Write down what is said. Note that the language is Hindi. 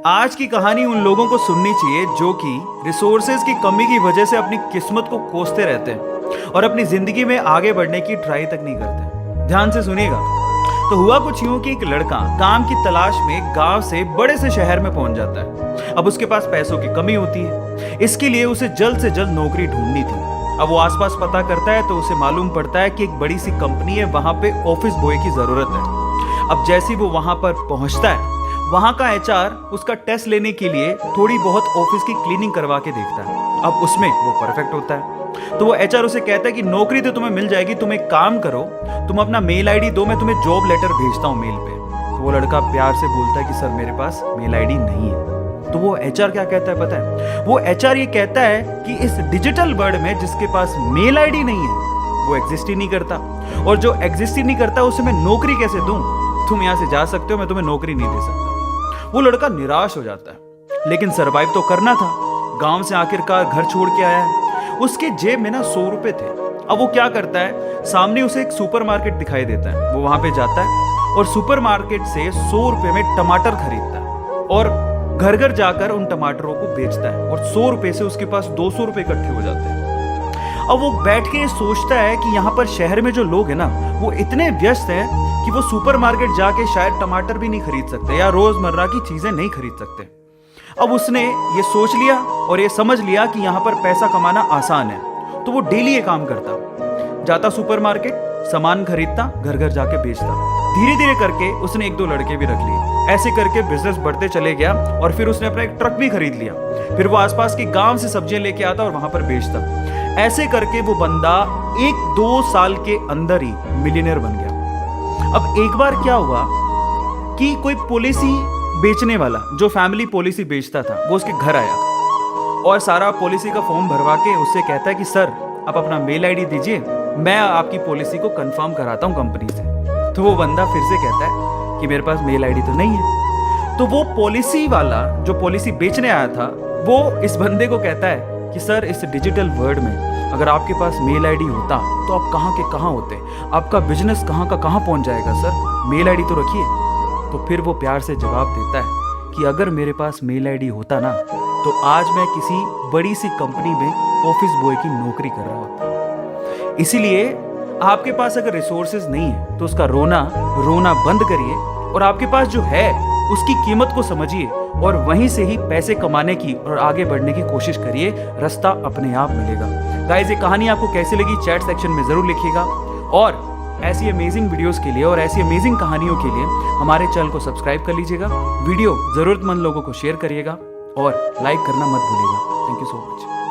आज की कहानी उन लोगों को सुननी चाहिए जो कि रिसोर्सेज की कमी की वजह से अपनी किस्मत को कोसते रहते हैं और अपनी जिंदगी में आगे बढ़ने की ट्राई तक नहीं करते। ध्यान से सुनिएगा। तो हुआ कुछ यूं कि एक लड़का काम की तलाश में गांव से बड़े से शहर में पहुंच जाता है। अब उसके पास पैसों की कमी होती है, इसके लिए उसे जल्द से जल्द नौकरी ढूंढनी थी। अब वो आसपास पता करता है तो उसे मालूम पड़ता है कि एक बड़ी सी कंपनी है, वहां पे ऑफिस बॉय की जरूरत है। अब जैसे वो वहां पर पहुंचता है, वहां का एचआर उसका टेस्ट लेने के लिए थोड़ी बहुत ऑफिस की क्लीनिंग करवा के देखता है। अब उसमें वो परफेक्ट होता है तो वो एचआर उसे कहता है कि नौकरी तो तुम्हें मिल जाएगी, तुम एक काम करो, तुम अपना मेल आईडी दो, मैं तुम्हें जॉब लेटर भेजता हूँ मेल पे। तो वो लड़का प्यार से बोलता है कि सर मेरे पास मेल आईडी नहीं है। तो वो एचआर क्या कहता है पता है? वो एचआर ये कहता है कि इस डिजिटल वर्ल्ड में जिसके पास मेल आईडी नहीं है वो एग्जिस्ट ही नहीं करता, और जो एग्जिस्ट ही नहीं करता उसे मैं नौकरी कैसे दूं? तुम यहां से जा सकते हो, मैं तुम्हें नौकरी नहीं दे सकता। वो लड़का निराश हो जाता है, लेकिन सरवाइव तो करना था। गांव से आखिरकार घर छोड़ के आया है, उसके जेब में ना 100 रुपए थे। अब वो क्या करता है, सामने उसे एक सुपरमार्केट दिखाई देता है। वो वहां पे जाता है और सुपरमार्केट से 100 रुपए में टमाटर खरीदता है और घर घर जाकर उन टमाटरों को बेचता है, और 100 रुपए से उसके पास 200 रुपए इकट्ठे हो जाते हैं। अब वो बैठ के सोचता है कि यहाँ पर शहर में जो लोग हैं ना, वो इतने व्यस्त हैं कि वो सुपरमार्केट जाके शायद टमाटर भी नहीं खरीद सकते या रोजमर्रा की चीजें नहीं खरीद सकते। अब उसने ये सोच लिया और ये समझ लिया कि यहाँ पर पैसा कमाना आसान है, तो वो डेली ये काम करता, जाता सुपरमार्केट, सामान खरीदता, घर घर जाके बेचता। धीरे धीरे करके उसने 1-2 लड़के भी रख लिए। ऐसे करके बिजनेस बढ़ते चले गया और फिर उसने अपना एक ट्रक भी खरीद लिया। फिर वो आसपास के गांव से सब्जियां लेके आता और वहां पर बेचता। ऐसे करके वो बंदा 1-2 साल के अंदर ही मिलियनेयर बन गया। अब एक बार क्या हुआ कि कोई पॉलिसी बेचने वाला जो फैमिली पॉलिसी बेचता था वो उसके घर आया और सारा पॉलिसी का फॉर्म भरवा के उससे कहता है कि सर आप अपना मेल आईडी दीजिए, मैं आपकी पॉलिसी को कंफर्म कराता हूं कंपनी से। तो वो बंदा फिर से कहता है कि मेरे पास मेल आईडी तो नहीं है। तो वो पॉलिसी वाला जो पॉलिसी बेचने आया था वो इस बंदे को कहता है कि सर इस डिजिटल वर्ल्ड में अगर आपके पास मेल आईडी होता तो आप कहाँ के कहाँ होते, आपका बिजनेस कहाँ का कहाँ पहुंच जाएगा सर, मेल आईडी तो रखिए। तो फिर वो प्यार से जवाब देता है कि अगर मेरे पास मेल आईडी होता ना तो आज मैं किसी बड़ी सी कंपनी में ऑफिस बॉय की नौकरी कर रहा होता। इसीलिए आपके पास अगर रिसोर्सेज नहीं है तो उसका रोना बंद करिए और आपके पास जो है उसकी कीमत को समझिए और वहीं से ही पैसे कमाने की और आगे बढ़ने की कोशिश करिए, रास्ता अपने आप मिलेगा। गाइस ये कहानी आपको कैसी लगी चैट सेक्शन में जरूर लिखिएगा, और ऐसी अमेजिंग वीडियोस के लिए और ऐसी अमेजिंग कहानियों के लिए हमारे चैनल को सब्सक्राइब कर लीजिएगा। वीडियो जरूरतमंद लोगों को शेयर करिएगा और लाइक करना मत भूलिएगा। Thank you so much.